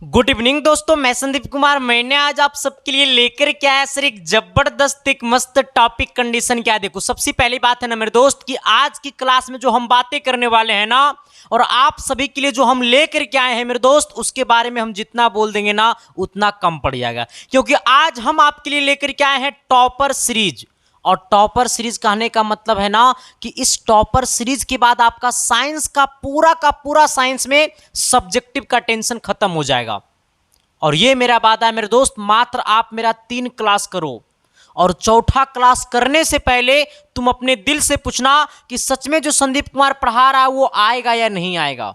Good evening दोस्तों, मैं संदीप कुमार। मैंने आज आप सबके लिए लेकर के आया सर एक जबरदस्त एक मस्त टॉपिक। कंडीशन क्या देखो, सबसे पहली बात है ना मेरे दोस्त कि आज की क्लास में जो हम बातें करने वाले हैं ना, और आप सभी के लिए जो हम लेकर के आए हैं मेरे दोस्त, उसके बारे में हम जितना बोल देंगे ना उतना कम पड़ जाएगा। क्योंकि आज हम आपके लिए लेकर के आए हैं टॉपर सीरीज। और टॉपर सीरीज कहने का मतलब है ना कि इस टॉपर सीरीज के बाद आपका साइंस का पूरा साइंस में सब्जेक्टिव का टेंशन खत्म हो जाएगा। और ये मेरा वादा है मेरे दोस्त, मात्र आप मेरा 3 क्लास करो और चौथा क्लास करने से पहले तुम अपने दिल से पूछना कि सच में जो संदीप कुमार पढ़ा रहा है वो आएगा या नहीं आएगा।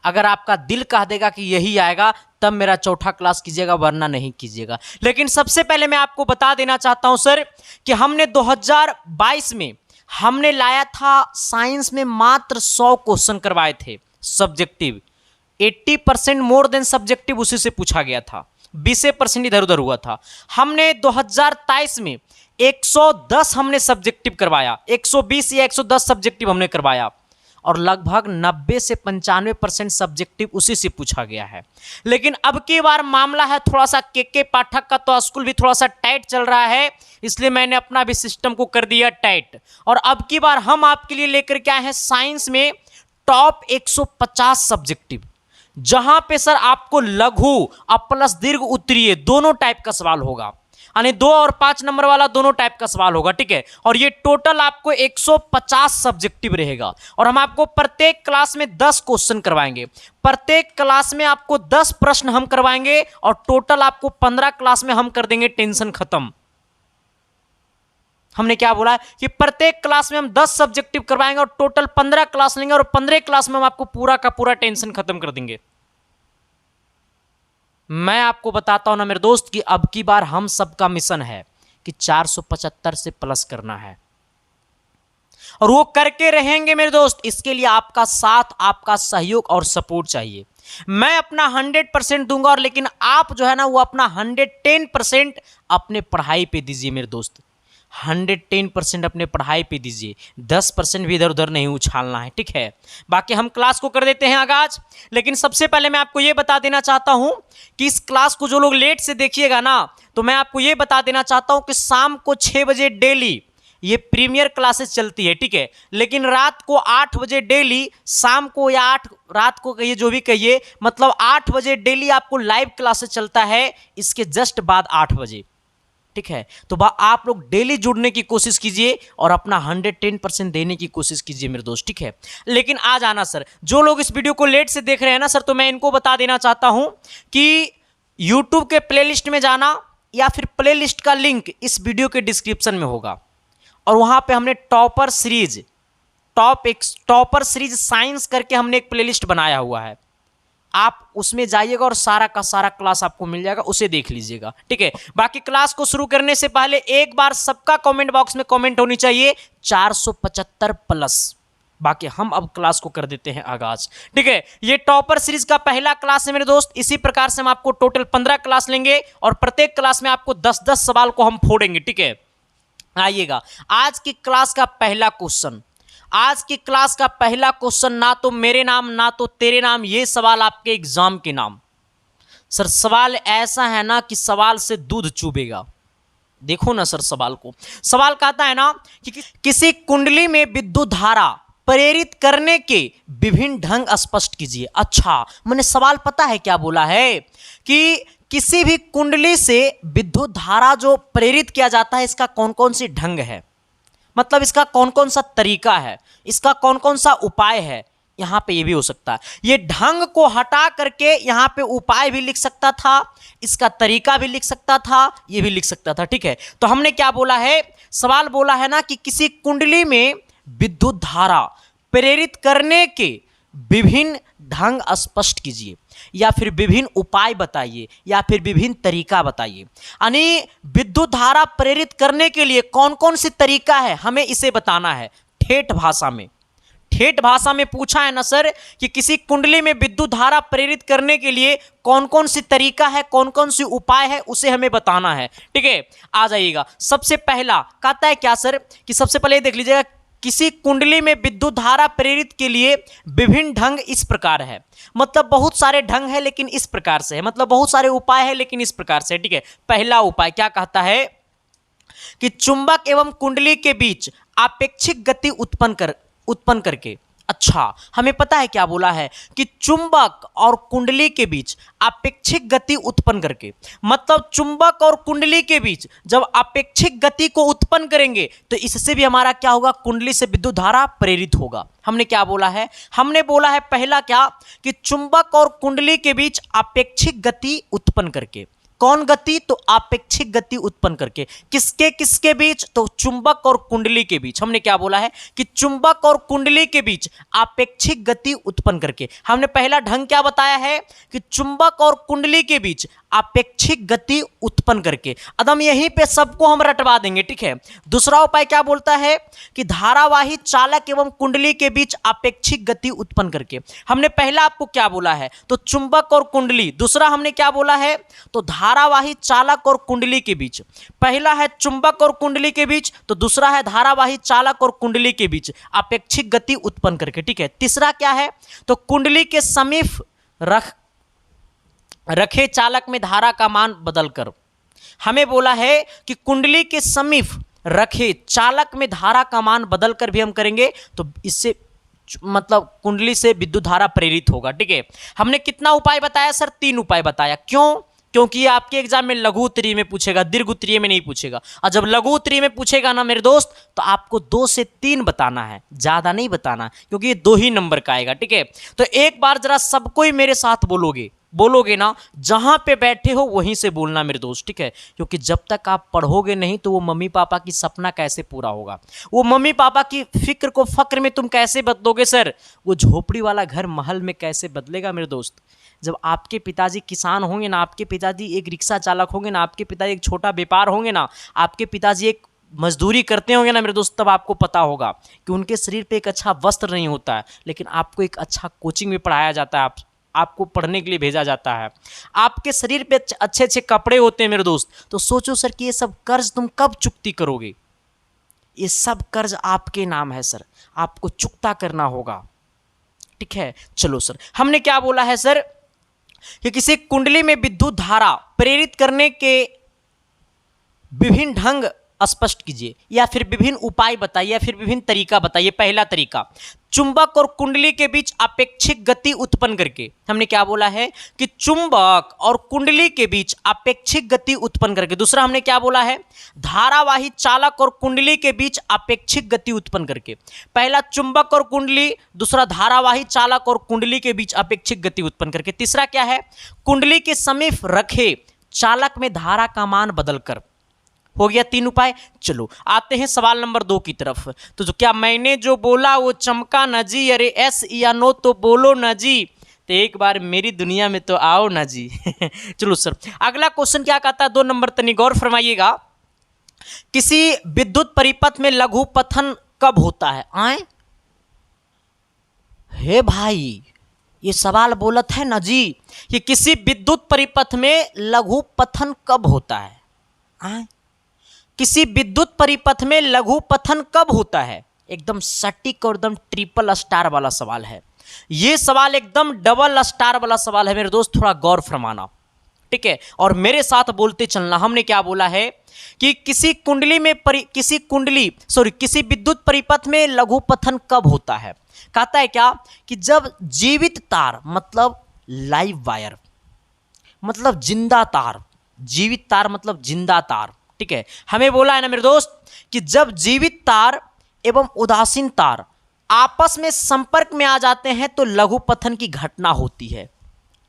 अगर आपका दिल कह देगा कि यही आएगा तब मेरा चौथा क्लास कीजिएगा, वरना नहीं कीजिएगा। लेकिन सबसे पहले मैं आपको बता देना चाहता हूं सर कि हमने 2022 में हमने लाया था साइंस में मात्र 100 क्वेश्चन करवाए थे सब्जेक्टिव। 80% मोर देन सब्जेक्टिव उसी से पूछा गया था, 20% इधर उधर हुआ था। हमने 2023 में 110 हमने सब्जेक्टिव करवाया, 120 या 110 सब्जेक्टिव हमने करवाया, और लगभग 90 से 95% सब्जेक्टिव उसी से पूछा गया है। लेकिन अब की बार मामला है थोड़ा सा के पाठक का, तो स्कूल भी थोड़ा सा टाइट चल रहा है, इसलिए मैंने अपना भी सिस्टम को कर दिया टाइट। और अब की बार हम आपके लिए लेकर के आए हैं साइंस में टॉप 150 सब्जेक्टिव, जहां पे सर आपको लघु और प्लस दीर्घ उत्तरीय दोनों टाइप का सवाल होगा, यानी 2 और 5 नंबर वाला दोनों टाइप का सवाल होगा, ठीक है। और ये टोटल आपको 150 सब्जेक्टिव रहेगा। और हम आपको प्रत्येक क्लास में 10 क्वेश्चन करवाएंगे, प्रत्येक क्लास में आपको 10 प्रश्न हम करवाएंगे, और टोटल आपको 15 क्लास में हम कर देंगे टेंशन खत्म। हमने क्या बोला कि प्रत्येक क्लास में हम 10 सब्जेक्टिव करवाएंगे और टोटल 15 क्लास लेंगे, और 15 क्लास में हम आपको पूरा का पूरा टेंशन खत्म कर देंगे। मैं आपको बताता हूं ना मेरे दोस्त कि अब की बार हम सबका मिशन है कि 475 से प्लस करना है, और वो करके रहेंगे मेरे दोस्त। इसके लिए आपका साथ, आपका सहयोग और सपोर्ट चाहिए। मैं अपना 100% दूंगा, और लेकिन आप जो है ना वो अपना 110% अपने पढ़ाई पे दीजिए मेरे दोस्त, 110% अपने पढ़ाई पे दीजिए, 10% भी इधर उधर नहीं उछालना है, ठीक है। बाकी हम क्लास को कर देते हैं आगाज। लेकिन सबसे पहले मैं आपको ये बता देना चाहता हूं कि इस क्लास को जो लोग लेट से देखिएगा ना, तो मैं आपको ये बता देना चाहता हूं कि शाम को 6 बजे डेली ये प्रीमियर क्लासेस चलती है, ठीक है। लेकिन रात को 8 बजे डेली, शाम को या 8 रात को कहिए, जो भी कहिए, मतलब 8 बजे डेली आपको लाइव क्लासेस चलता है, इसके जस्ट बाद 8 बजे, ठीक है। तो आप लोग डेली जुड़ने की कोशिश कीजिए और अपना 110% देने की कोशिश कीजिए मेरे दोस्त, ठीक है। लेकिन आज आना सर, जो लोग इस वीडियो को लेट से देख रहे हैं ना सर, तो मैं इनको बता देना चाहता हूं कि YouTube के प्लेलिस्ट में जाना, या फिर प्लेलिस्ट का लिंक इस वीडियो के डिस्क्रिप्शन में होगा, और वहां पे हमने टॉपर सीरीज साइंस करके हमने एक प्लेलिस्ट बनाया हुआ है। आप उसमें जाइएगा और सारा का सारा क्लास आपको मिल जाएगा, उसे देख लीजिएगा, ठीक है। बाकी क्लास को शुरू करने से पहले एक बार सबका कमेंट बॉक्स में कमेंट होनी चाहिए 475 प्लस। बाकी हम अब क्लास को कर देते हैं आगाज, ठीक है। ये टॉपर सीरीज का पहला क्लास है मेरे दोस्त। इसी प्रकार से हम आपको टोटल 15 क्लास लेंगे, और प्रत्येक क्लास में आपको 10-10 सवाल को हम फोड़ेंगे, ठीक है। आइएगा आज की क्लास का पहला क्वेश्चन। आज की क्लास का पहला क्वेश्चन, ना तो मेरे नाम ना तो तेरे नाम, ये सवाल आपके एग्जाम के नाम। सर सवाल ऐसा है ना कि सवाल से दूध चूबेगा। देखो ना सर सवाल को, सवाल कहता है ना कि किसी कुंडली में विद्युत धारा प्रेरित करने के विभिन्न ढंग स्पष्ट कीजिए। अच्छा, मैंने सवाल पता है क्या बोला है कि किसी भी कुंडली से विद्युत धारा जो प्रेरित किया जाता है, इसका कौन कौन सी ढंग है, मतलब इसका कौन कौन सा तरीका है, इसका कौन कौन सा उपाय है। यहां पे ये भी हो सकता है, ये ढंग को हटा करके यहां पे उपाय भी लिख सकता था, इसका तरीका भी लिख सकता था, ये भी लिख सकता था, ठीक है। तो हमने क्या बोला है, सवाल बोला है ना कि किसी कुंडली में विद्युत धारा प्रेरित करने के विभिन्न ढंग स्पष्ट कीजिए, या फिर विभिन्न उपाय बताइए, या फिर विभिन्न तरीका बताइए। यानी विद्युत धारा प्रेरित करने के लिए कौन कौन सी तरीका है, हमें इसे बताना है ठेठ भाषा में। ठेठ भाषा में पूछा है ना सर कि किसी कुंडली में विद्युत धारा प्रेरित करने के लिए कौन कौन सी तरीका है, कौन कौन सी उपाय है, उसे हमें बताना है, ठीक है। आ जाइएगा। सबसे पहला कहता है क्या सर कि सबसे पहले देख लीजिएगा किसी कुंडली में विद्युत धारा प्रेरित के लिए विभिन्न ढंग इस प्रकार है। मतलब बहुत सारे ढंग है लेकिन इस प्रकार से है, मतलब बहुत सारे उपाय है लेकिन इस प्रकार से, ठीक है। पहला उपाय क्या कहता है कि चुंबक एवं कुंडली के बीच आपेक्षिक गति उत्पन्न करके। अच्छा, हमें पता है क्या बोला है कि चुंबक और कुंडली के बीच आपेक्षिक गति उत्पन्न करके, मतलब चुंबक और कुंडली के बीच जब आपेक्षिक गति को उत्पन्न करेंगे तो इससे भी हमारा क्या होगा, कुंडली से विद्युत धारा प्रेरित होगा। हमने क्या बोला है, हमने बोला है पहला क्या कि चुंबक और कुंडली के बीच आपेक्षिक गति उत्पन्न करके। कौन गति, तो आपेक्षिक गति उत्पन्न करके। किसके किसके बीच, तो चुंबक और कुंडली के बीच। हमने क्या बोला है कि चुंबक और कुंडली के बीच आपेक्षिक गति उत्पन्न करके। हमने पहला ढंग क्या बताया है कि चुंबक और कुंडली के बीच आपेक्षिक गति उत्पन्न करके। अब हम यहीं पे सबको हम रटवा देंगे, ठीक है। दूसरा उपाय क्या बोलता है कि धारावाही चालक एवं कुंडली के बीच आपेक्षिक गति उत्पन्न करके। हमने पहला आपको क्या बोला है, तो चुंबक और कुंडली। दूसरा हमने क्या बोला है, तो धारावाही चालक और कुंडली के बीच। पहला है चुंबक और कुंडली के बीच, तो दूसरा है धारावाही चालक और कुंडली के बीच आपेक्षिक गति उत्पन्न करके, ठीक है। तीसरा क्या है, तो कुंडली के समीप रखे चालक में धारा का मान बदलकर। हमें बोला है कि कुंडली के समीप रखे चालक में धारा का मान बदलकर भी हम करेंगे तो इससे मतलब कुंडली से विद्युत धारा प्रेरित होगा, ठीक है। हमने कितना उपाय बताया सर, 3 उपाय बताया। क्यों, क्योंकि ये आपके एग्जाम में लघु उत्तरीय में पूछेगा, दीर्घ उत्तरीय में नहीं पूछेगा। और जब लघु उत्तरीय में पूछेगा ना मेरे दोस्त, तो आपको 2 से 3 बताना है, ज्यादा नहीं बताना, क्योंकि ये 2 ही नंबर का आएगा, ठीक है। तो एक बार जरा सबको ही मेरे साथ बोलोगे ना, जहां पे बैठे हो वहीं से बोलना मेरे दोस्त, ठीक है। क्योंकि जब तक आप पढ़ोगे नहीं तो वो मम्मी पापा की सपना कैसे पूरा होगा, वो मम्मी पापा की फिक्र को फक्र में तुम कैसे बदलोगे सर, वो झोपड़ी वाला घर महल में कैसे बदलेगा मेरे दोस्त। जब आपके पिताजी किसान होंगे ना, आपके पिताजी एक रिक्शा चालक होंगे ना, आपके पिताजी एक छोटा व्यापार होंगे ना, आपके पिताजी एक मजदूरी करते होंगे ना मेरे दोस्त, तब आपको पता होगा कि उनके शरीर पे एक अच्छा वस्त्र नहीं होता है, लेकिन आपको एक अच्छा कोचिंग में पढ़ाया जाता है, आपको पढ़ने के लिए भेजा जाता है, आपके शरीर पे अच्छे अच्छे कपड़े होते हैं मेरे दोस्त। तो सोचो सर कि ये सब कर्ज तुम कब चुकती करोगे, ये सब कर्ज आपके नाम है सर, आपको चुकता करना होगा, ठीक है। चलो सर, हमने क्या बोला है सर कि किसी कुंडली में विद्युत धारा प्रेरित करने के विभिन्न ढंग स्पष्ट कीजिए, या फिर विभिन्न उपाय बताइए, या फिर विभिन्न तरीका बताइए। पहला तरीका, चुंबक और कुंडली के बीच आपेक्षिक गति उत्पन्न करके। हमने क्या बोला है कि चुंबक और कुंडली के बीच आपेक्षिक गति उत्पन्न करके। दूसरा हमने क्या बोला है, धारावाही चालक और कुंडली के बीच आपेक्षिक गति उत्पन्न करके। पहला चुंबक और कुंडली, दूसरा धारावाही चालक और कुंडली के बीच आपेक्षिक गति उत्पन्न करके। तीसरा क्या है, कुंडली के समीप रखे चालक में धारा का मान बदलकर। हो गया 3 उपाय। चलो आते हैं सवाल नंबर 2 की तरफ। तो जो क्या मैंने जो बोला वो चमका न जी, अरे एस या नो तो बोलो न जी, तो एक बार मेरी दुनिया में तो आओ ना जी। चलो सर, अगला क्वेश्चन क्या कहता है, 2 नंबर तनी गौर फरमाइएगा। किसी विद्युत परिपथ में लघु पथन कब होता है? आए हे भाई, ये सवाल बोलत है ना जी कि किसी विद्युत परिपथ में लघु पथन कब होता है। आए, किसी विद्युत परिपथ में लघु पथन कब होता है? एकदम सटीक और एकदम ट्रिपल स्टार वाला सवाल है ये सवाल, एकदम डबल स्टार वाला सवाल है मेरे दोस्त, थोड़ा गौर फरमाना, ठीक है, और मेरे साथ बोलते चलना। हमने क्या बोला है कि किसी विद्युत परिपथ में लघु पथन कब होता है? कहता है क्या कि जब जीवित तार, मतलब लाइव वायर, मतलब जिंदा तार, जीवित तार मतलब जिंदा तार, ठीक है। हमें बोला है ना मेरे दोस्त कि जब जीवित तार एवं उदासीन तार आपस में संपर्क में आ जाते हैं तो लघु पथन की घटना होती है।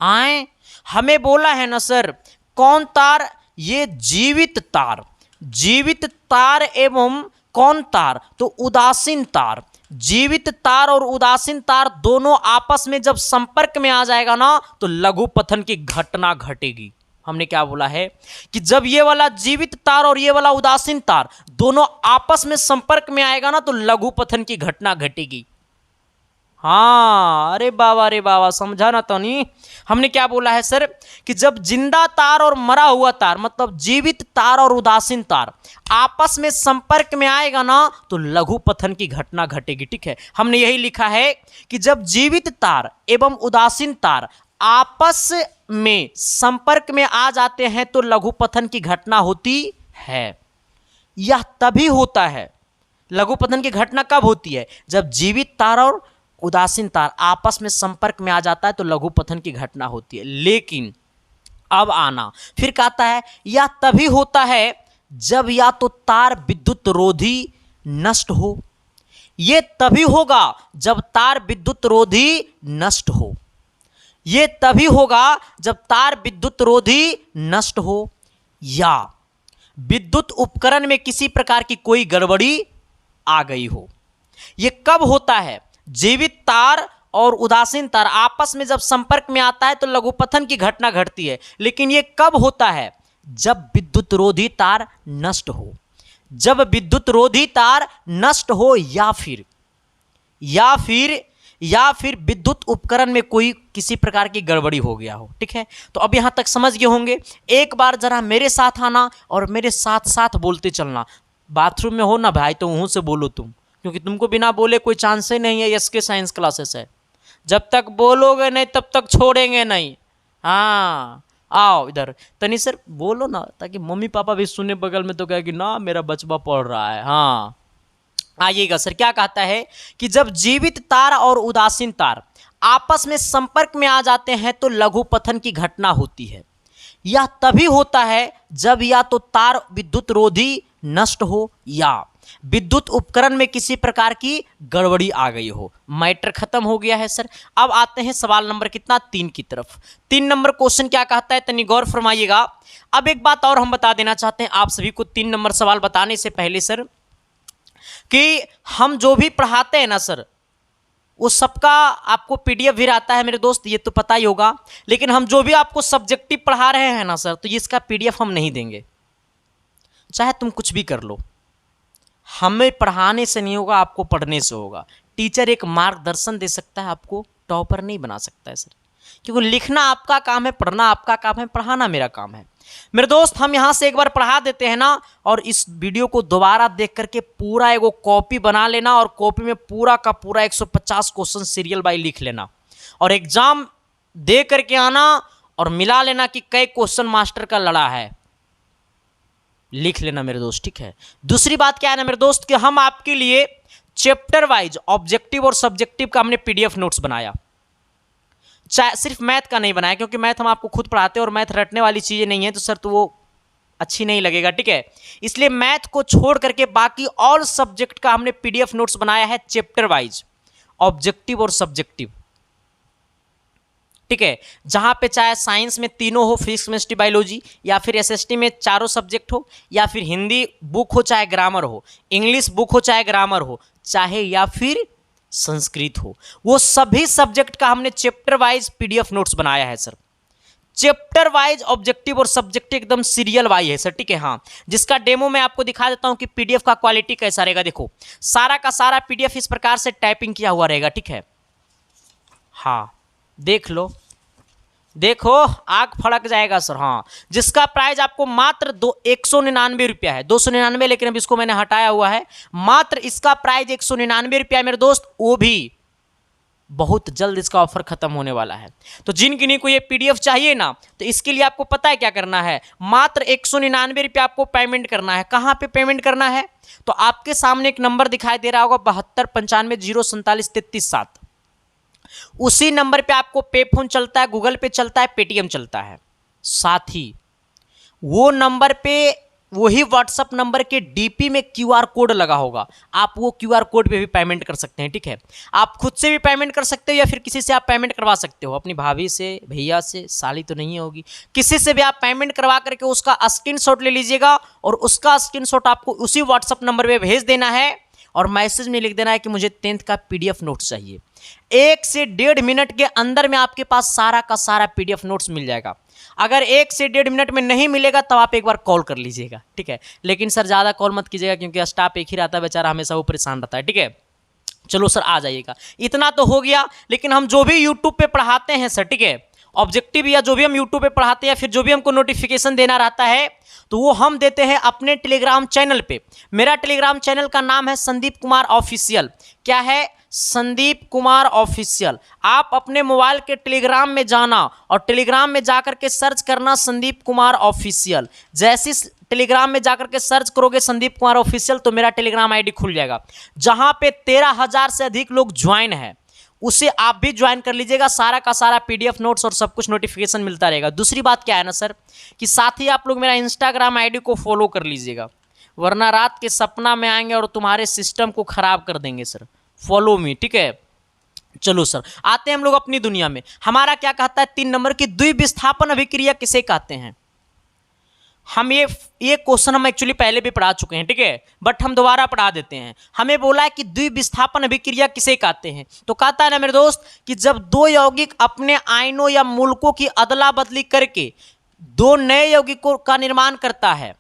आए, हमें बोला है ना सर, कौन तार? ये जीवित तार, जीवित तार एवं कौन तार? तो उदासीन तार। जीवित तार और उदासीन तार दोनों आपस में जब संपर्क में आ जाएगा ना तो लघु पथन की घटना घटेगी। हमने क्या बोला है कि जब ये वाला जीवित तार और ये वाला उदासीन तार दोनों आपस में संपर्क में आएगा ना तो लघु पथन की घटना घटेगी। हाँ, अरे बाबा समझा ना तो नहीं। हमने क्या बोला है सर कि जब जिंदा तार और मरा हुआ तार मतलब जीवित तार और उदासीन तार आपस में संपर्क में आएगा ना तो लघु पतन की घटना घटेगी। ठीक है, हमने यही लिखा है कि जब जीवित तार एवं उदासीन तार आपस में संपर्क में आ जाते हैं तो लघु पतन की घटना होती है। यह तभी होता है, लघु पतन की घटना कब होती है? जब जीवित तार और उदासीन तार आपस में संपर्क में आ जाता है तो लघु पतन की घटना होती है। लेकिन अब आना फिर कहता है यह तभी होता है जब या तो तार विद्युत रोधी नष्ट हो, यह तभी होगा जब तार विद्युत रोधी नष्ट हो, यह तभी होगा जब तार विद्युत रोधी नष्ट हो या विद्युत उपकरण में किसी प्रकार की कोई गड़बड़ी आ गई हो। यह कब होता है? जीवित तार और उदासीन तार आपस में जब संपर्क में आता है तो लघुपथन की घटना घटती है। लेकिन यह कब होता है? जब विद्युत रोधी तार नष्ट हो, जब विद्युत रोधी तार नष्ट हो या फिर विद्युत उपकरण में कोई किसी प्रकार की गड़बड़ी हो गया हो। ठीक है, तो अब यहां तक समझ गए होंगे। एक बार जरा मेरे साथ आना और मेरे साथ साथ बोलते चलना। बाथरूम में हो ना भाई तो वहीं से बोलो तुम, क्योंकि तुमको बिना बोले कोई चांस ही नहीं है। एसके साइंस क्लासेस है, जब तक बोलोगे नहीं तब तक छोड़ेंगे नहीं। हाँ आओ इधर, तनी सर बोलो ना ताकि मम्मी पापा भी सुने बगल में तो कहे कि ना मेरा बचवा पढ़ रहा है। हाँ आइएगा सर, क्या कहता है कि जब जीवित तार और उदासीन तार आपस में संपर्क में आ जाते हैं तो लघुपथन की घटना होती है। यह तभी होता है जब या तो तार विद्युत रोधी नष्ट हो या विद्युत उपकरण में किसी प्रकार की गड़बड़ी आ गई हो। मैटर खत्म हो गया है सर। अब आते हैं सवाल नंबर कितना 3 की तरफ। 3 नंबर क्वेश्चन क्या कहता है तनी गौर फरमाइएगा। अब एक बात और हम बता देना चाहते हैं आप सभी को 3 नंबर सवाल बताने से पहले सर, कि हम जो भी पढ़ाते हैं ना सर वो सबका आपको पीडीएफ भी आता है मेरे दोस्त, ये तो पता ही होगा। लेकिन हम जो भी आपको सब्जेक्टिव पढ़ा रहे हैं ना सर, तो ये इसका पीडीएफ हम नहीं देंगे, चाहे तुम कुछ भी कर लो। हमें पढ़ाने से नहीं होगा, आपको पढ़ने से होगा। टीचर एक मार्गदर्शन दे सकता है, आपको टॉपर नहीं बना सकता है सर, क्योंकि लिखना आपका काम है, पढ़ना आपका काम है, पढ़ाना मेरा काम है। मेरे दोस्त हम यहां से एक बार पढ़ा देते हैं ना, और इस वीडियो को दोबारा देख करके पूरा एगो कॉपी बना लेना और कॉपी में पूरा का पूरा 150 क्वेश्चन सीरियल बाई लिख लेना और एग्जाम दे करके आना और मिला लेना कि कई क्वेश्चन मास्टर का लड़ा है, लिख लेना मेरे दोस्त। ठीक है, दूसरी बात क्या है ना मेरे दोस्त कि हम आपके लिए चैप्टर वाइज ऑब्जेक्टिव और सब्जेक्टिव का हमने पीडीएफ नोट्स बनाया, सिर्फ मैथ का नहीं बनाया, क्योंकि मैथ हम आपको खुद पढ़ाते हैं और मैथ रटने वाली चीजें नहीं है तो सर तो वो अच्छी नहीं लगेगा। ठीक है, इसलिए मैथ को छोड़ करके बाकी ऑल सब्जेक्ट का हमने पीडीएफ नोट्स बनाया है चैप्टर वाइज ऑब्जेक्टिव और सब्जेक्टिव। ठीक है, जहां पे चाहे साइंस में तीनों हो, फिजिक्स केमिस्ट्री बायोलॉजी, या फिर एसएसटी में चारों सब्जेक्ट हो, या फिर हिंदी बुक हो चाहे ग्रामर हो, इंग्लिश बुक हो चाहे ग्रामर हो, चाहे या फिर संस्कृत हो, वो सभी सब्जेक्ट का हमने चैप्टर वाइज पीडीएफ नोट्स बनाया है सर। चैप्टर वाइज ऑब्जेक्टिव और सब्जेक्टिव एकदम सीरियल वाइज है सर। ठीक है, हाँ, जिसका डेमो मैं आपको दिखा देता हूं कि पीडीएफ का क्वालिटी कैसा रहेगा। देखो सारा का सारा पीडीएफ इस प्रकार से टाइपिंग किया हुआ रहेगा। ठीक है, हाँ देख लो, देखो आग फड़क जाएगा सर। हाँ, जिसका प्राइस आपको मात्र 199 रुपया है, 299, लेकिन अब इसको मैंने हटाया हुआ है। मात्र इसका प्राइस 199 रुपया है मेरे दोस्त, वो भी बहुत जल्द इसका ऑफर खत्म होने वाला है। तो जिन किन्हीं को ये पीडीएफ चाहिए ना, तो इसके लिए आपको पता है क्या करना है, मात्र 199 रुपया आपको पेमेंट करना है। कहाँ पे पेमेंट करना है? तो आपके सामने एक नंबर दिखाई दे रहा होगा 7295047337, उसी नंबर पे आपको पे फोन चलता है, गूगल पे चलता है, पेटीएम चलता है। साथ ही वो नंबर पे वही व्हाट्सएप नंबर के डीपी में क्यूआर कोड लगा होगा, आप वो क्यूआर कोड पे भी पेमेंट कर सकते हैं। ठीक है, आप खुद से भी पेमेंट कर सकते हो या फिर किसी से आप पेमेंट करवा सकते हो, अपनी भाभी से, भैया से, साली तो नहीं होगी, किसी से भी आप पेमेंट करवा करके उसका स्क्रीनशॉट ले लीजिएगा और उसका स्क्रीनशॉट आपको उसी व्हाट्सएप नंबर पे भेज देना है और मैसेज में लिख देना है कि मुझे 10th का पीडीएफ नोट्स चाहिए। 1 से 1.5 मिनट के अंदर में आपके पास सारा का सारा पीडीएफ नोट्स मिल जाएगा। अगर 1 से 1.5 मिनट में नहीं मिलेगा तो आप एक बार कॉल कर लीजिएगा। ठीक है, लेकिन सर ज़्यादा कॉल मत कीजिएगा क्योंकि स्टाफ एक ही रहता है, बेचारा हमेशा वो परेशान रहता है। ठीक है, चलो सर आ जाइएगा, इतना तो हो गया। लेकिन हम जो भी यूट्यूब पे पढ़ाते हैं सर, ठीक है, ऑब्जेक्टिव या जो भी हम यूट्यूब पे पढ़ाते हैं, फिर जो भी हमको नोटिफिकेशन देना रहता है तो वो हम देते हैं अपने टेलीग्राम चैनल पे। मेरा टेलीग्राम चैनल का नाम है संदीप कुमार ऑफिशियल। क्या है? संदीप कुमार ऑफिशियल। आप अपने मोबाइल के टेलीग्राम में जाना और टेलीग्राम में जाकर के सर्च करना संदीप कुमार ऑफिशियल। जैसे टेलीग्राम में जाकर के सर्च करोगे संदीप कुमार ऑफिशियल तो मेरा टेलीग्राम आईडी खुल जाएगा, जहां पे 13,000 से अधिक लोग ज्वाइन है। उसे आप भी ज्वाइन कर लीजिएगा, सारा का सारा पीडीएफ नोट्स और सब कुछ नोटिफिकेशन मिलता रहेगा। दूसरी बात क्या है ना सर, कि साथ ही आप लोग मेरा इंस्टाग्राम आईडी को फॉलो कर लीजिएगा, वरना रात के सपना में आएंगे और तुम्हारे सिस्टम को खराब कर देंगे सर। फॉलो मी, ठीक है। चलो सर आते हैं हम लोग अपनी दुनिया में। हमारा क्या कहता है 3 नंबर की द्विविस्थापन अभिक्रिया किसे कहते हैं? हम ये क्वेश्चन हम एक्चुअली पहले भी पढ़ा चुके हैं, ठीक है, बट हम दोबारा पढ़ा देते हैं। हमें बोला है कि द्विविस्थापन अभिक्रिया किसे कहते हैं, तो कहता है ना मेरे दोस्त कि जब दो यौगिक अपने आयनों या मूलकों की अदला बदली करके दो नए यौगिकों का निर्माण करता है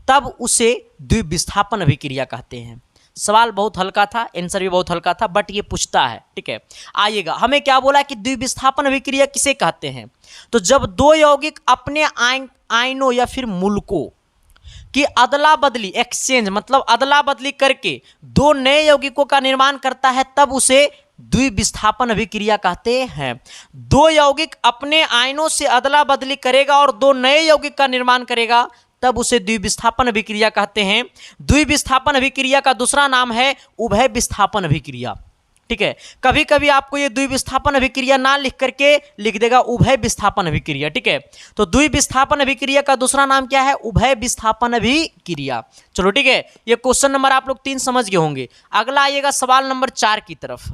तब उसे द्विविस्थापन अभिक्रिया कहते हैं। सवाल बहुत हल्का था, आंसर भी बहुत हल्का था, बट ये पूछता है, ठीक है। आइएगा, हमें क्या बोला कि द्विविस्थापन अभिक्रिया किसे कहते हैं? तो जब दो यौगिक अपने आयनों या फिर मूलकों की अदला बदली, एक्सचेंज मतलब अदला बदली करके दो नए यौगिकों का निर्माण करता है तब उसे द्विविस्थापन अभिक्रिया कहते हैं। दो यौगिक अपने आयनों से अदला बदली करेगा और दो नए यौगिक का निर्माण करेगा तब उसे द्विविस्थापन अभिक्रिया कहते हैं। द्विविस्थापन अभिक्रिया का दूसरा नाम है उभय विस्थापन अभिक्रिया, ठीक है। कभी कभी आपको ये द्विविस्थापन अभिक्रिया ना लिख करके लिख देगा उभय विस्थापन अभिक्रिया, ठीक है। तो द्विविस्थापन अभिक्रिया का दूसरा नाम क्या है? उभय विस्थापन अभिक्रिया। चलो ठीक है, ये क्वेश्चन नंबर आप लोग 3 समझ गए होंगे। अगला आइएगा सवाल नंबर 4 की तरफ,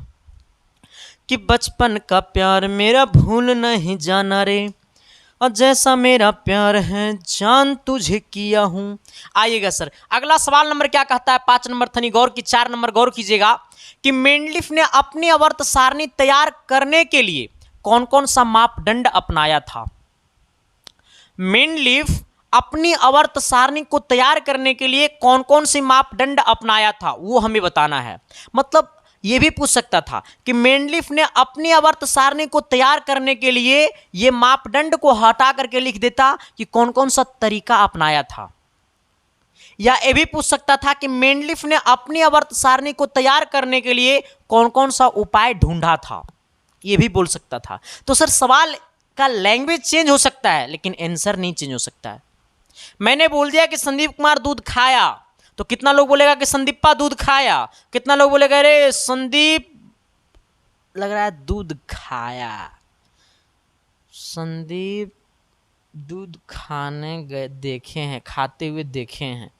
कि बचपन का प्यार मेरा भूल नहीं जाना रे, और जैसा मेरा प्यार है जान तुझे किया हूं। आइएगा सर, अगला सवाल नंबर क्या कहता है? 5 नंबर थनी गौर की, 4 नंबर गौर कीजिएगा कि मेंडलीफ ने अपनी आवर्त सारणी तैयार करने के लिए कौन कौन सा मापदंड अपनाया था? मेंडलीफ अपनी आवर्त सारणी को तैयार करने के लिए कौन कौन सी मापदंड अपनाया था वो हमें बताना है। मतलब ये भी पूछ सकता था कि मेंडलीफ ने अपनी आवर्त सारणी को तैयार करने के लिए ये मापदंड को हटा करके लिख देता कि कौन कौन सा तरीका अपनाया था। या ये भी पूछ सकता था कि मेंडलीफ ने अपनी आवर्त सारणी को तैयार करने के लिए कौन कौन सा उपाय ढूंढा था, ये भी बोल सकता था। तो सर सवाल का लैंग्वेज चेंज हो सकता है लेकिन आंसर नहीं चेंज हो सकता है। मैंने बोल दिया कि संदीप कुमार दूध खाया, तो कितना लोग बोलेगा कि संदीपा दूध खाया, कितना लोग बोलेगा अरे संदीप लग रहा है दूध खाया, संदीप दूध खाने गए देखे हैं, खाते हुए देखे हैं,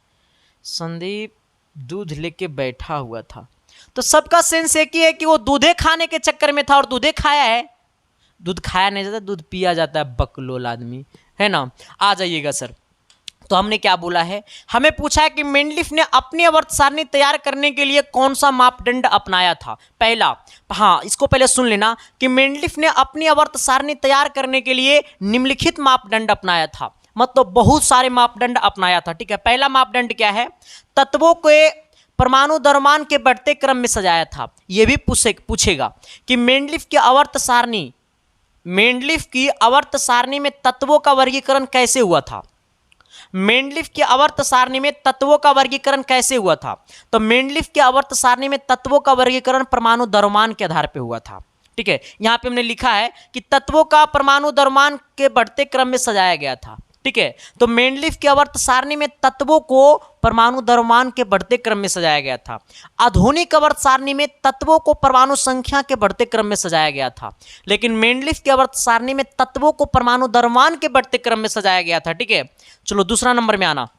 संदीप दूध लेके बैठा हुआ था। तो सबका सेंस एक ही है कि वो दूधे खाने के चक्कर में था और दूधे खाया है। दूध खाया नहीं जाता, दूध पिया जाता है, बकलोल आदमी है ना। आ जाइएगा सर, तो हमने क्या बोला है, हमें पूछा है कि मेंडलीफ ने अपनी आवर्त सारणी तैयार करने के लिए कौन सा मापदंड अपनाया था। पहला, हाँ इसको पहले सुन लेना कि मेंडलीफ ने अपनी आवर्त सारणी तैयार करने के लिए निम्नलिखित मापदंड अपनाया था, मतलब बहुत सारे मापदंड अपनाया था, ठीक है। पहला मापदंड क्या है? तत्वों के परमाणु द्रव्यमान के बढ़ते क्रम में सजाया था। यह भी पूछेगा कि मेंडलीफ की आवर्त सारणी में तत्वों का वर्गीकरण कैसे हुआ था। मेंडलीफ की आवर्त सारणी में तत्वों का वर्गीकरण कैसे हुआ था? तो मेंडलीफ की आवर्त सारणी में तत्वों का वर्गीकरण परमाणु द्रव्यमान के आधार पर हुआ था, ठीक है। यहां पे हमने लिखा है कि तत्वों का परमाणु द्रव्यमान के बढ़ते क्रम में सजाया गया था, ठीक है। तो मेंडलीफ की आवर्त सारणी में तत्वों को परमाणु द्रव्यमान के बढ़ते क्रम में सजाया गया था। आधुनिक आवर्त सारणी में तत्वों को परमाणु संख्या के बढ़ते क्रम में सजाया गया था, लेकिन मेंडलीफ की आवर्त सारणी में तत्वों को परमाणु द्रव्यमान के बढ़ते क्रम में सजाया गया था, ठीक है। चलो दूसरा नंबर में आना,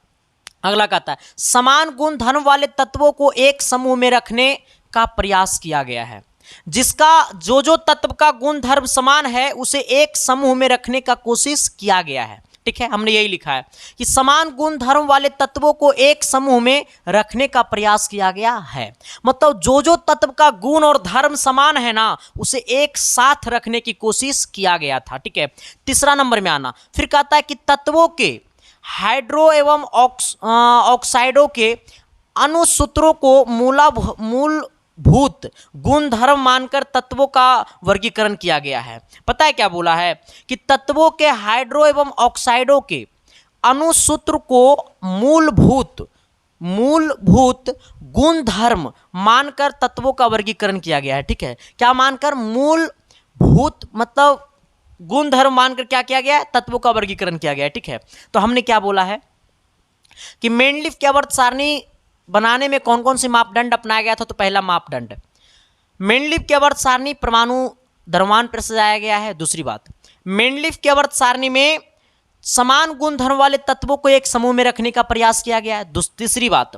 अगला कहता है समान गुण धर्म वाले तत्वों को एक समूह में रखने का प्रयास किया गया है। जिसका जो तत्व का गुण धर्म समान है उसे एक समूह में रखने का कोशिश किया गया है, ठीक है। हमने यही लिखा है कि समान गुण धर्म वाले तत्वों को एक समूह में रखने का प्रयास किया गया है। मतलब जो तत्व का गुण और धर्म समान है ना उसे एक साथ रखने की कोशिश किया गया था, ठीक है। तीसरा नंबर में आना, फिर कहता है कि तत्वों के हाइड्रो एवं ऑक्साइडों के अनुसूत्रों को मूल भूत गुण धर्म मानकर तत्वों का वर्गीकरण किया गया है। पता है क्या बोला है कि तत्वों के हाइड्रो एवं ऑक्साइडों के अणुसूत्र को मूलभूत गुण धर्म मानकर तत्वों का वर्गीकरण किया गया है। ठीक है, क्या मानकर? मूलभूत मतलब गुण धर्म मानकर क्या किया गया है? तत्वों का वर्गीकरण किया गया है। ठीक है, तो हमने क्या बोला है कि मेंडलीफ के आवर्त सारणी बनाने में कौन कौन से मापदंड अपनाया गया था? तो पहला मापदंड मेंडलीफ के आवर्त सारणी परमाणु द्रव्यमान पर सजाया गया है। दूसरी बात, मेंडलीफ के आवर्त सारणी में समान गुण धर्म वाले तत्वों को एक समूह में रखने का प्रयास किया गया है। तीसरी बात,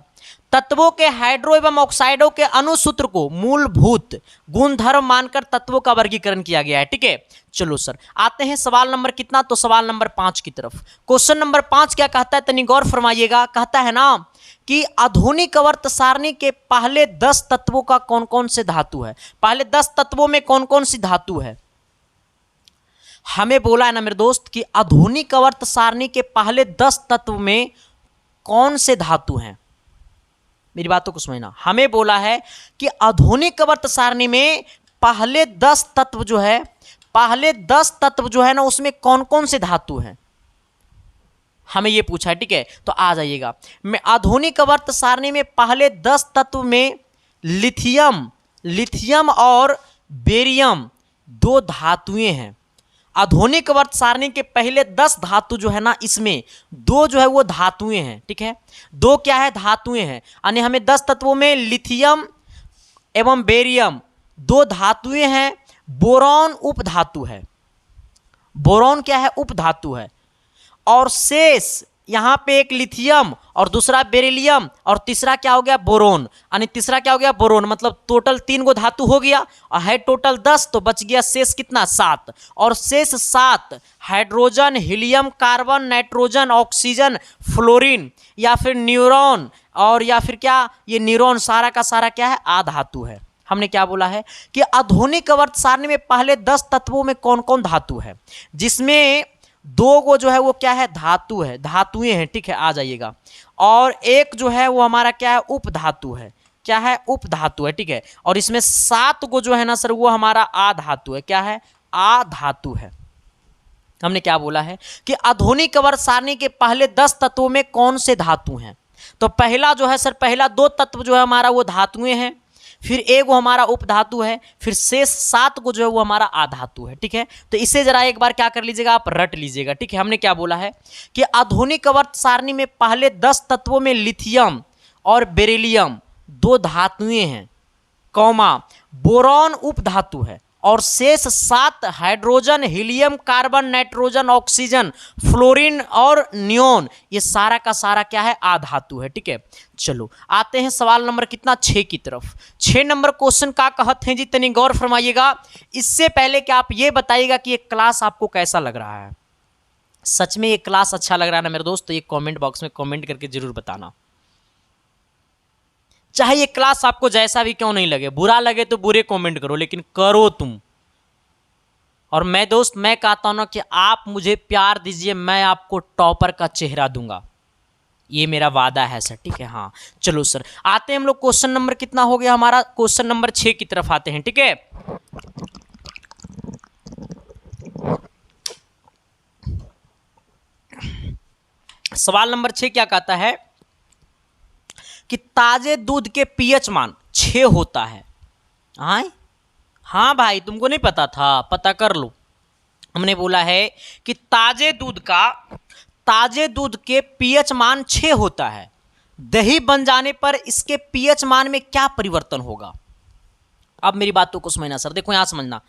तत्वों के हाइड्रो एवं ऑक्साइडों के अणुसूत्र को मूलभूत गुण धर्म मानकर तत्वों का वर्गीकरण किया गया है। ठीक है, चलो सर आते हैं सवाल नंबर कितना? तो सवाल नंबर 5 की तरफ। क्वेश्चन नंबर 5 क्या कहता है? तनी गौर फरमाइएगा। कहता है ना कि आधुनिक आवर्त सारणी के पहले 10 तत्वों का कौन कौन से धातु है? पहले 10 तत्वों में कौन कौन सी धातु है? हमें बोला है ना मेरे दोस्त कि आधुनिक आवर्त सारणी के पहले 10 तत्व में कौन से धातु हैं? मेरी बातों को समझना। हमें बोला है कि आधुनिक आवर्त सारणी में पहले 10 तत्व जो है, पहले 10 तत्व जो है ना, उसमें कौन कौन से धातु हैं, हमें यह पूछा है। ठीक है, तो आ जाइएगा। मैं आधुनिक आवर्त सारणी में पहले 10 तत्व में लिथियम और बेरियम 2 धातुएं हैं। आधुनिक आवर्त सारणी के पहले 10 धातु जो है ना, इसमें 2 जो है वो धातुएं हैं। ठीक है, 2 क्या है? धातुएं हैं। यानी हमें 10 तत्वों में लिथियम एवं बेरियम 2 धातुएं हैं। बोरॉन उपधातु है। बोरॉन क्या है? उपधातु है। और शेष यहां पे एक लिथियम और दूसरा बेरिलियम और तीसरा क्या हो गया? बोरोन। यानी तीसरा क्या हो गया? बोरोन। मतलब टोटल 3 गो धातु हो गया और है टोटल 10, तो बच गया शेष कितना? 7। और शेष 7 hydrogen, helium, carbon, nitrogen, oxygen, fluorine या फिर न्यूरॉन और या फिर क्या ये न्यूरॉन, सारा का सारा क्या है? आधातु है। हमने क्या बोला है कि आधुनिक आवर्त सारणी में पहले 10 तत्वों में कौन कौन धातु है? जिसमें 2 गो जो है वो क्या है? धातु है, धातुएं हैं। ठीक है, आ जाइएगा। और एक जो है वो हमारा क्या है? उपधातु है। क्या है? उपधातु है। ठीक है, और इसमें 7 गो जो है ना सर वो हमारा आधातु है। क्या है? आधातु है। हमने क्या बोला है कि आधुनिक आवर्त सारणी के पहले 10 तत्वों में कौन से धातु हैं? तो पहला जो है सर, पहला 2 तत्व जो है हमारा वो धातुएं हैं, फिर एक वो हमारा उपधातु है, फिर शेष 7 को जो है वो हमारा आधातु है। ठीक है, तो इसे जरा एक बार क्या कर लीजिएगा? आप रट लीजिएगा। ठीक है, हमने क्या बोला है कि आधुनिक आवर्त सारणी में पहले 10 तत्वों में लिथियम और बेरिलियम 2 धातुएं हैं, कौमा बोरॉन उपधातु है, और शेष 7 hydrogen, helium, carbon, nitrogen, oxygen, fluorine और नियोन, ये सारा का सारा क्या है? आधातु है। ठीक है, चलो आते हैं सवाल नंबर कितना? 6 की तरफ। 6 नंबर क्वेश्चन का कहते हैं जी, तनी गौर फरमाइएगा। इससे पहले कि आप ये बताइएगा कि ये क्लास आपको कैसा लग रहा है। सच में ये क्लास अच्छा लग रहा है ना मेरे दोस्त? तो ये कमेंट बॉक्स में कमेंट करके जरूर बताना। चाहे ये क्लास आपको जैसा भी क्यों नहीं लगे, बुरा लगे तो बुरे कमेंट करो, लेकिन करो तुम। और मैं दोस्त, मैं कहता हूं ना कि आप मुझे प्यार दीजिए, मैं आपको टॉपर का चेहरा दूंगा, ये मेरा वादा है सर। ठीक है, हाँ चलो सर आते हैं हम लोग क्वेश्चन नंबर कितना हो गया हमारा? क्वेश्चन नंबर 6 की तरफ आते हैं। ठीक है, सवाल नंबर 6 क्या कहता है कि ताजे दूध के पीएच मान 6 होता है। हाँ भाई, तुमको नहीं पता था? पता कर लो। हमने बोला है कि ताजे दूध के पीएच मान 6 होता है। दही बन जाने पर इसके पीएच मान में क्या परिवर्तन होगा? अब मेरी बातों को समझना सर। देखो यहां समझना,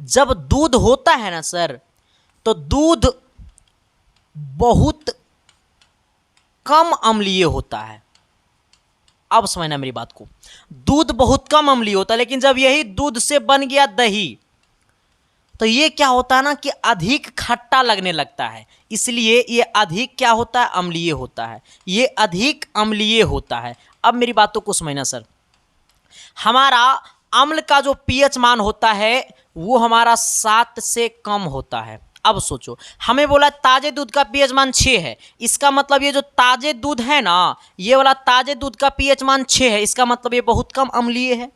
जब दूध होता है ना सर, तो दूध बहुत कम अम्लीय होता है। अब समझना मेरी बात को, दूध बहुत कम अम्लीय होता है, लेकिन जब यही दूध से बन गया दही, तो ये क्या होता है ना कि अधिक खट्टा लगने लगता है। इसलिए ये अधिक क्या होता है? अम्लीय होता है। ये अधिक अम्लीय होता है। अब मेरी बातों को समझना सर, हमारा अम्ल का जो पीएच मान होता है वो हमारा 7 से कम होता है। अब सोचो, हमें बोला ताजे दूध का पीएच मान 6 है, इसका मतलब ये जो ताजे दूध है ना, ये वाला ताजे दूध का पीएच मान 6 है, इसका मतलब ये बहुत कम अम्लीय है।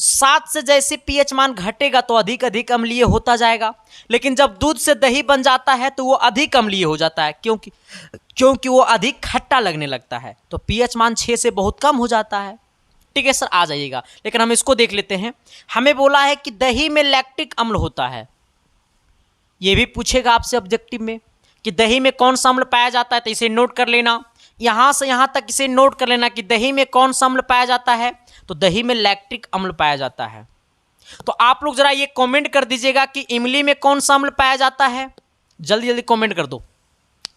7 से जैसे पीएच मान घटेगा तो अधिक अधिक अम्लीय होता जाएगा, लेकिन जब दूध से दही बन जाता है तो वो अधिक अम्लीय हो जाता है, क्योंकि वो अधिक खट्टा लगने लगता है, तो पीएच मान 6 से बहुत कम हो जाता है। ठीक है सर, आ जाइएगा, लेकिन हम इसको देख लेते हैं। हमें बोला है कि दही में लैक्टिक अम्ल होता है, ये भी पूछेगा आपसे ऑब्जेक्टिव में कि दही में कौन सा अम्ल पाया जाता है, तो इसे नोट कर लेना, यहां से यहां तक इसे नोट कर लेना कि दही में कौन सा अम्ल पाया जाता है, तो दही में लैक्टिक अम्ल पाया जाता है। तो आप लोग जरा ये कमेंट कर दीजिएगा कि इमली में कौन सा अम्ल पाया जाता है, जल्दी जल्दी कमेंट कर दो।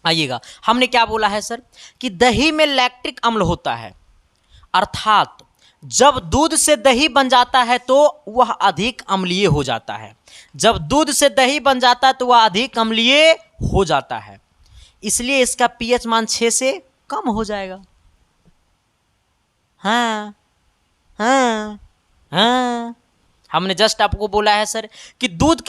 आइएगा, हमने क्या बोला है सर कि दही में लैक्टिक अम्ल होता है, अर्थात जब दूध से दही बन जाता है तो वह अधिक अम्लीय हो जाता है। जब दूध से दही बन जाता है तो वह अधिक अम्लीय हो जाता है, इसलिए इसका पीएच मान 6 से कम हो जाएगा। हाँ हाँ हाँ, हमने जस्ट आपको बोला है सर कि दूध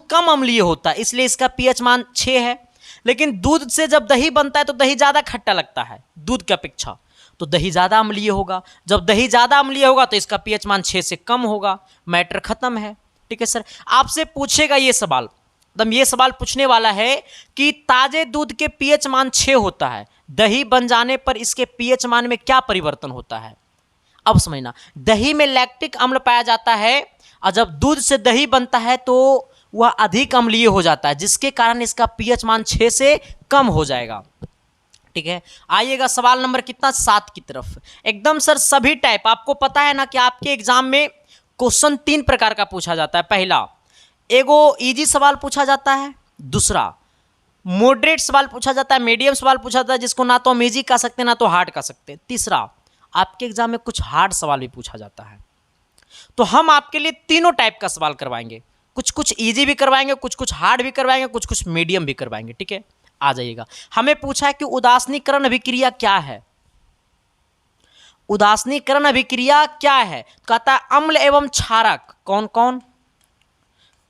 कम अम्लीय होता है, इसलिए इसका पीएच मान 6 है, लेकिन दूध से जब दही बनता है तो दही ज़्यादा खट्टा लगता है दूध की अपेक्षा, तो दही ज़्यादा अम्लीय होगा। जब दही ज़्यादा अम्लीय होगा तो इसका पीएच मान 6 से कम होगा, मैटर खत्म है। ठीक है सर, आपसे पूछेगा ये सवाल, एकदम ये सवाल पूछने वाला है कि ताजे दूध के पीएच मान 6 होता है, दही बन जाने पर इसके पीएच मान में क्या परिवर्तन होता है। अब समझना, दही में लैक्टिक अम्ल पाया जाता है और जब दूध से दही बनता है तो वह अधिक अम्लीय हो जाता है, जिसके कारण इसका पीएच मान 6 से कम हो जाएगा। ठीक है, आइएगा सवाल नंबर कितना 7 की तरफ। एकदम सर सभी टाइप, आपको पता है ना कि आपके एग्जाम में क्वेश्चन 3 प्रकार का पूछा जाता है। पहला एगो इजी सवाल पूछा जाता है, दूसरा मॉडरेट सवाल पूछा जाता है, मीडियम सवाल पूछा जाता है जिसको ना तो हम इजी कह सकते ना तो हार्ड कह सकते, तीसरा आपके एग्जाम में कुछ हार्ड सवाल भी पूछा जाता है। तो हम आपके लिए तीनों टाइप का सवाल करवाएंगे, कुछ कुछ इजी भी करवाएंगे, कुछ कुछ हार्ड भी करवाएंगे, कुछ कुछ मीडियम भी करवाएंगे। ठीक है, आ जाइएगा। हमें पूछा है कि उदासीनीकरण अभिक्रिया क्या है। उदासीनीकरण अभिक्रिया क्या है, कहता है अम्ल एवं क्षारक, कौन कौन,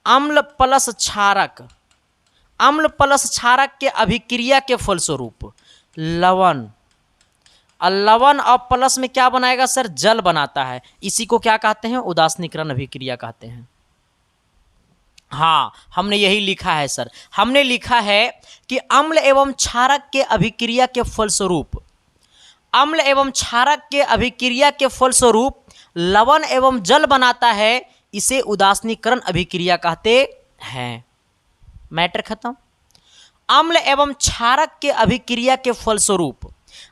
अम्ल प्लस क्षारक, अम्ल प्लस क्षारक के अभिक्रिया के फलस्वरूप लवण, और लवण और प्लस में क्या बनाएगा सर, जल बनाता है, इसी को क्या कहते हैं, उदासीनीकरण अभिक्रिया कहते हैं। हाँ, हमने यही लिखा है सर, हमने लिखा है कि अम्ल एवं क्षारक के अभिक्रिया के फलस्वरूप, अम्ल एवं क्षारक के अभिक्रिया के फलस्वरूप लवण एवं जल बनाता है, इसे उदासीनीकरण अभिक्रिया कहते हैं। मैटर खत्म। अम्ल एवं क्षारक के अभिक्रिया के फलस्वरूप,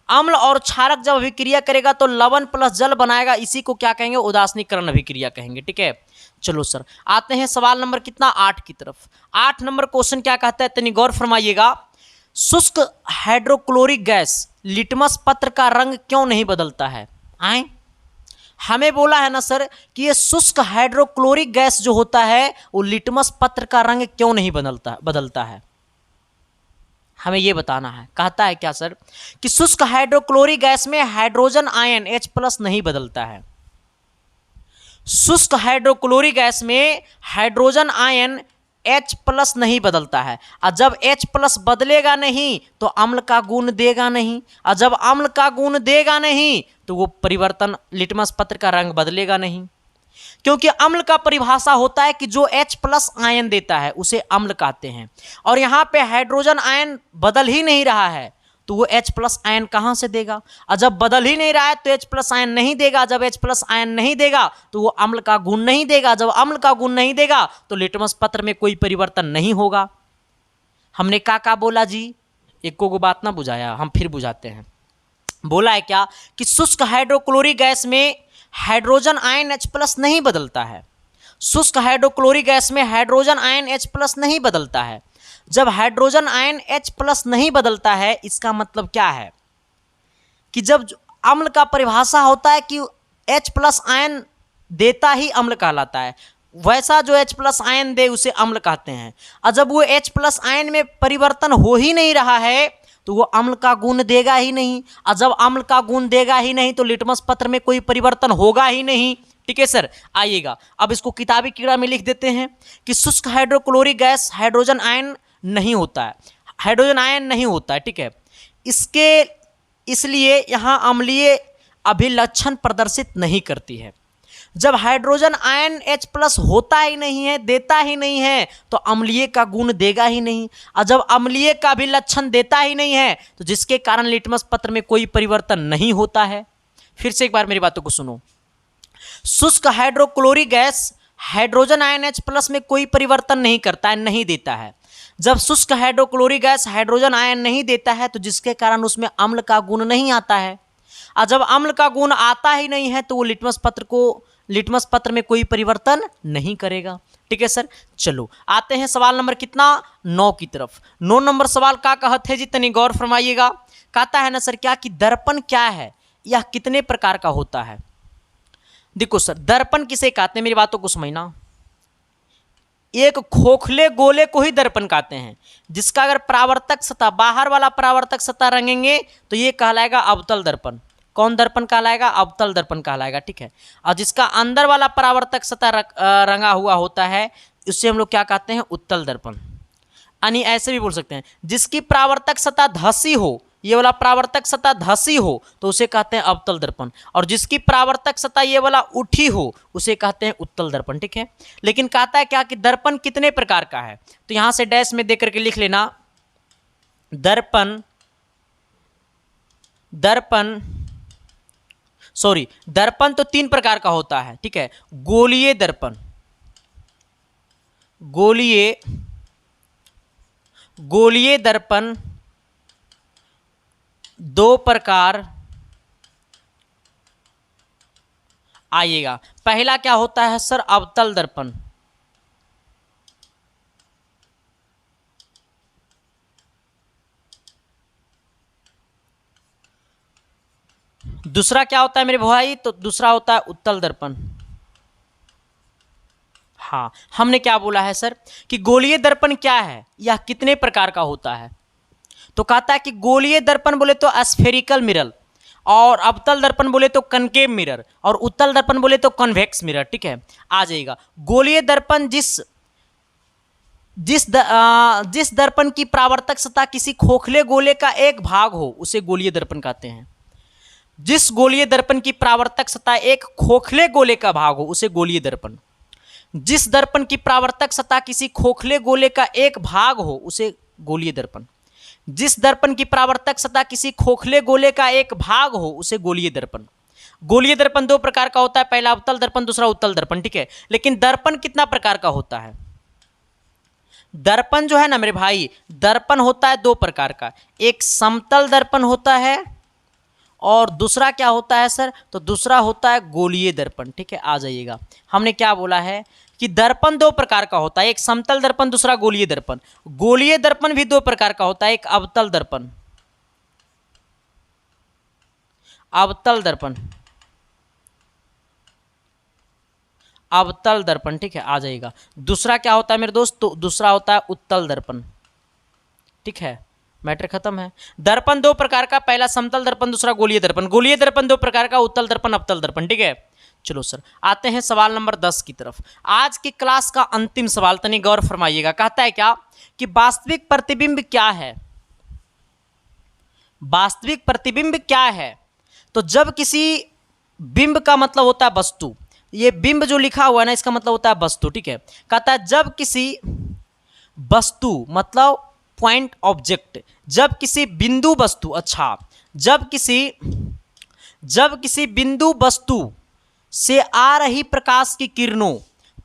अम्ल और क्षारक जब अभिक्रिया करेगा तो लवण प्लस जल बनाएगा, इसी को क्या कहेंगे, उदासीनीकरण अभिक्रिया कहेंगे। ठीक है, चलो सर आते हैं सवाल नंबर कितना 8 की तरफ। 8 नंबर क्वेश्चन क्या कहता है, तनी गौर फरमाइएगा। शुष्क हाइड्रोक्लोरिक गैस लिटमस पत्र का रंग क्यों नहीं बदलता है। आए, हमें बोला है ना सर कि ये शुष्क हाइड्रोक्लोरिक गैस जो होता है वो लिटमस पत्र का रंग क्यों नहीं बदलता है, हमें ये बताना है। कहता है क्या सर कि शुष्क हाइड्रोक्लोरिक गैस में हाइड्रोजन आयन H+ नहीं बदलता है। शुष्क हाइड्रोक्लोरिक गैस में हाइड्रोजन आयन H+ नहीं बदलता है, और जब H+ बदलेगा नहीं तो अम्ल का गुण देगा नहीं, और जब अम्ल का गुण देगा नहीं तो वो परिवर्तन लिटमस पत्र का रंग बदलेगा नहीं, क्योंकि अम्ल का परिभाषा होता है कि जो H+ आयन देता है उसे अम्ल कहते हैं, और यहाँ पे हाइड्रोजन आयन बदल ही नहीं रहा है तो वो H+ आयन कहाँ से देगा, और जब बदल ही नहीं रहा है तो H+ आयन नहीं देगा, जब H+ आयन नहीं देगा तो वो अम्ल का गुण नहीं देगा, जब अम्ल का गुण नहीं देगा तो लिटमस पत्र में कोई परिवर्तन नहीं होगा। हमने क्या बोला जी, एको को बात ना बुझाया, हम फिर बुझाते हैं। बोला है क्या कि शुष्क हाइड्रोक्लोरिक गैस में हाइड्रोजन आयन H+ नहीं बदलता है। शुष्क हाइड्रोक्लोरिक गैस में हाइड्रोजन आयन H+ नहीं बदलता है। जब हाइड्रोजन आयन H+ नहीं बदलता है, इसका मतलब क्या है कि जब अम्ल का परिभाषा होता है कि H+ आयन देता ही अम्ल कहलाता है, वैसा जो H+ आयन दे उसे अम्ल कहते हैं, और जब वो H+ आयन में परिवर्तन हो ही नहीं रहा है तो वो अम्ल का गुण देगा ही नहीं, और जब अम्ल का गुण देगा ही नहीं तो लिटमस पत्र में कोई परिवर्तन होगा ही नहीं। ठीक है सर, आइएगा अब इसको किताबी कीड़ा में लिख देते हैं कि शुष्क हाइड्रोक्लोरिक गैस हाइड्रोजन आयन नहीं होता है, हाइड्रोजन आयन नहीं होता है। ठीक है, इसलिए यहाँ अम्लीय अभिलक्षण प्रदर्शित नहीं करती है। जब हाइड्रोजन आयन H+ होता ही नहीं है, देता ही नहीं है, तो अम्लीय का गुण देगा ही नहीं, और जब अम्लीय का भी लक्षण देता ही नहीं है तो जिसके कारण लिटमस पत्र में कोई परिवर्तन नहीं होता है। फिर से एक बार मेरी बातों को सुनो। शुष्क hydrochloric gas hydrogen ion H+ में कोई परिवर्तन नहीं करता है, नहीं देता है। जब शुष्क हाइड्रोक्लोरिक गैस हाइड्रोजन आयन नहीं देता है तो जिसके कारण उसमें अम्ल का गुण नहीं आता है, और जब अम्ल का गुण आता ही नहीं है तो वो लिटमस पत्र में कोई परिवर्तन नहीं करेगा। ठीक है सर, चलो आते हैं सवाल नंबर कितना 9 की तरफ। 9 नंबर सवाल का कहते हैं जी, तनी गौर फरमाइएगा। कहता है ना सर क्या कि दर्पण क्या है, यह कितने प्रकार का होता है। देखो सर, दर्पण किसे कहते हैं, मेरी बातों को समझना। एक खोखले गोले को ही दर्पण कहते हैं, जिसका अगर परावर्तक सतह, बाहर वाला परावर्तक सतह रंगेंगे तो ये कहलाएगा अवतल दर्पण। कौन दर्पण कहलाएगा, अवतल दर्पण कहलाएगा। ठीक है, और जिसका अंदर वाला परावर्तक सतह रंगा हुआ होता है उससे हम लोग क्या कहते हैं, उत्तल दर्पण। यानी ऐसे भी बोल सकते हैं, जिसकी परावर्तक सतह धसी हो, ये वाला परावर्तक सतह धसी हो तो उसे कहते हैं अवतल दर्पण, और जिसकी परावर्तक सतह ये वाला उठी हो उसे कहते हैं उत्तल दर्पण। ठीक है, लेकिन कहता है क्या कि दर्पण कितने प्रकार का है, तो यहां से डैश में देकर के लिख लेना, दर्पण तो 3 प्रकार का होता है। ठीक है, गोलीय दर्पण, गोलीय दर्पण 2 प्रकार आइएगा। पहला क्या होता है सर, अवतल दर्पण। दूसरा क्या होता है मेरे भाई, तो दूसरा होता है उत्तल दर्पण। हाँ, हमने क्या बोला है सर कि गोलीय दर्पण क्या है, यह कितने प्रकार का होता है, तो कहता है कि गोलीय दर्पण बोले तो स्फेरिकल मिरर, और अवतल दर्पण बोले तो कनकेव मिरर, और उत्तल दर्पण बोले तो कन्वेक्स मिरर। ठीक है, आ जाएगा। गोलीय दर्पण जिस दर्पण की परावर्तक सतह किसी खोखले गोले का एक भाग हो उसे गोलीय दर्पण कहते हैं। जिस गोलीय दर्पण की परावर्तक सतह एक खोखले गोले का भाग हो उसे गोलीय दर्पण। जिस दर्पण की परावर्तक सतह किसी खोखले गोले का एक भाग हो उसे गोलीय दर्पण। जिस दर्पण की परावर्तक सतह किसी खोखले गोले का एक भाग हो उसे गोलीय दर्पण। गोलीय दर्पण 2 प्रकार का होता है, पहला अवतल दर्पण, दूसरा उत्तल दर्पण। ठीक है, लेकिन दर्पण कितना प्रकार का होता है, दर्पण जो है ना मेरे भाई, दर्पण होता है 2 प्रकार का, एक समतल दर्पण होता है और दूसरा क्या होता है सर, तो दूसरा होता है गोलीय दर्पण। ठीक है, आ जाइएगा। हमने क्या बोला है कि दर्पण 2 प्रकार का होता है, एक समतल दर्पण, दूसरा गोलीय दर्पण। गोलीय दर्पण भी 2 प्रकार का होता है, एक अवतल दर्पण, अवतल दर्पण। ठीक है, आ जाएगा। दूसरा क्या होता है मेरे दोस्त, तो दूसरा होता है उत्तल दर्पण। ठीक है, मैटर खत्म है। दर्पण 2 प्रकार का, पहला समतल दर्पण, दूसरा गोलीय दर्पण। गोलीय दर्पण 2 प्रकार का, उत्तल दर्पण, अवतल दर्पण। ठीक है, चलो सर आते हैं सवाल नंबर 10 की तरफ। आज की क्लास का अंतिम सवाल, तनी गौर फरमाइएगा। कहता है क्या कि वास्तविक प्रतिबिंब क्या है, वास्तविक प्रतिबिंब क्या है, तो जब किसी बिंब का मतलब होता है वस्तु, ये बिंब जो लिखा हुआ है ना इसका मतलब होता है वस्तु। ठीक है, कहता है जब किसी वस्तु मतलब पॉइंट ऑब्जेक्ट, जब किसी बिंदु वस्तु, अच्छा जब किसी बिंदु वस्तु से आ रही प्रकाश की किरणों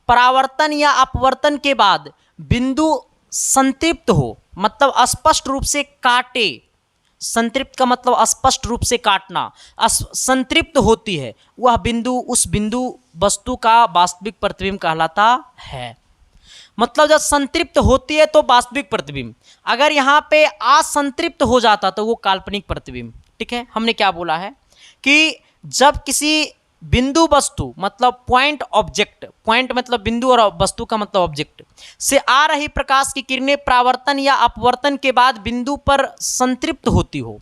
परावर्तन या अपवर्तन के बाद बिंदु संतृप्त हो, मतलब स्पष्ट रूप से काटे, संतृप्त का मतलब स्पष्ट रूप से काटना, संतृप्त होती है, वह बिंदु, उस बिंदु वस्तु का वास्तविक प्रतिबिंब कहलाता है। मतलब जब संतृप्त होती है तो वास्तविक प्रतिबिंब, अगर यहाँ पे असंतृप्त हो जाता तो वो काल्पनिक प्रतिबिंब। ठीक है, हमने क्या बोला है कि जब किसी बिंदु वस्तु मतलब पॉइंट ऑब्जेक्ट, पॉइंट मतलब बिंदु और वस्तु का मतलब ऑब्जेक्ट से आ रही प्रकाश की किरणें परावर्तन या अपवर्तन के बाद बिंदु पर संतृप्त होती हो,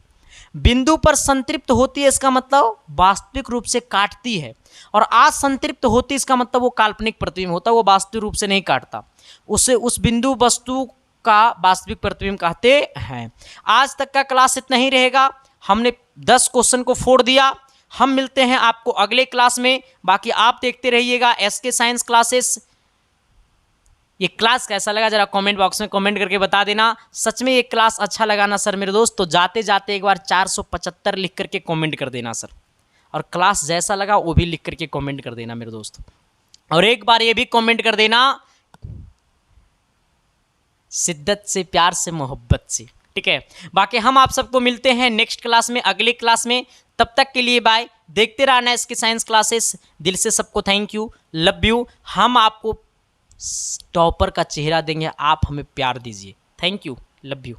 बिंदु पर संतृप्त होती है इसका मतलब वास्तविक रूप से काटती है, और असंतृप्त होती इसका मतलब वो काल्पनिक प्रतिबिंब होता है, वो वास्तविक रूप से नहीं काटता, उसे उस बिंदु वस्तु का वास्तविक प्रतिबिंब कहते हैं। आज तक का क्लास इतना ही रहेगा। हमने 10 क्वेश्चन को फोड़ दिया, हम मिलते हैं आपको अगले क्लास में। बाकी आप देखते रहिएगा SK साइंस क्लासेस। ये क्लास कैसा लगा जरा कमेंट बॉक्स में कमेंट करके बता देना। सच में ये क्लास अच्छा लगा ना सर मेरे दोस्त, तो जाते जाते एक बार 475 लिख करके कमेंट कर देना सर। और क्लास जैसा लगा वो भी लिख करके कमेंट कर देना मेरे दोस्त। और एक बार ये भी कमेंट कर देना शिद्दत से, प्यार से, मोहब्बत से, ठीक है। बाकी हम आप सबको मिलते हैं नेक्स्ट क्लास में, अगले क्लास में। तब तक के लिए बाय। देखते रहना SK साइंस क्लासेस। दिल से सबको थैंक यू, लव यू। हम आपको टॉपर का चेहरा देंगे, आप हमें प्यार दीजिए। Thank you, love you.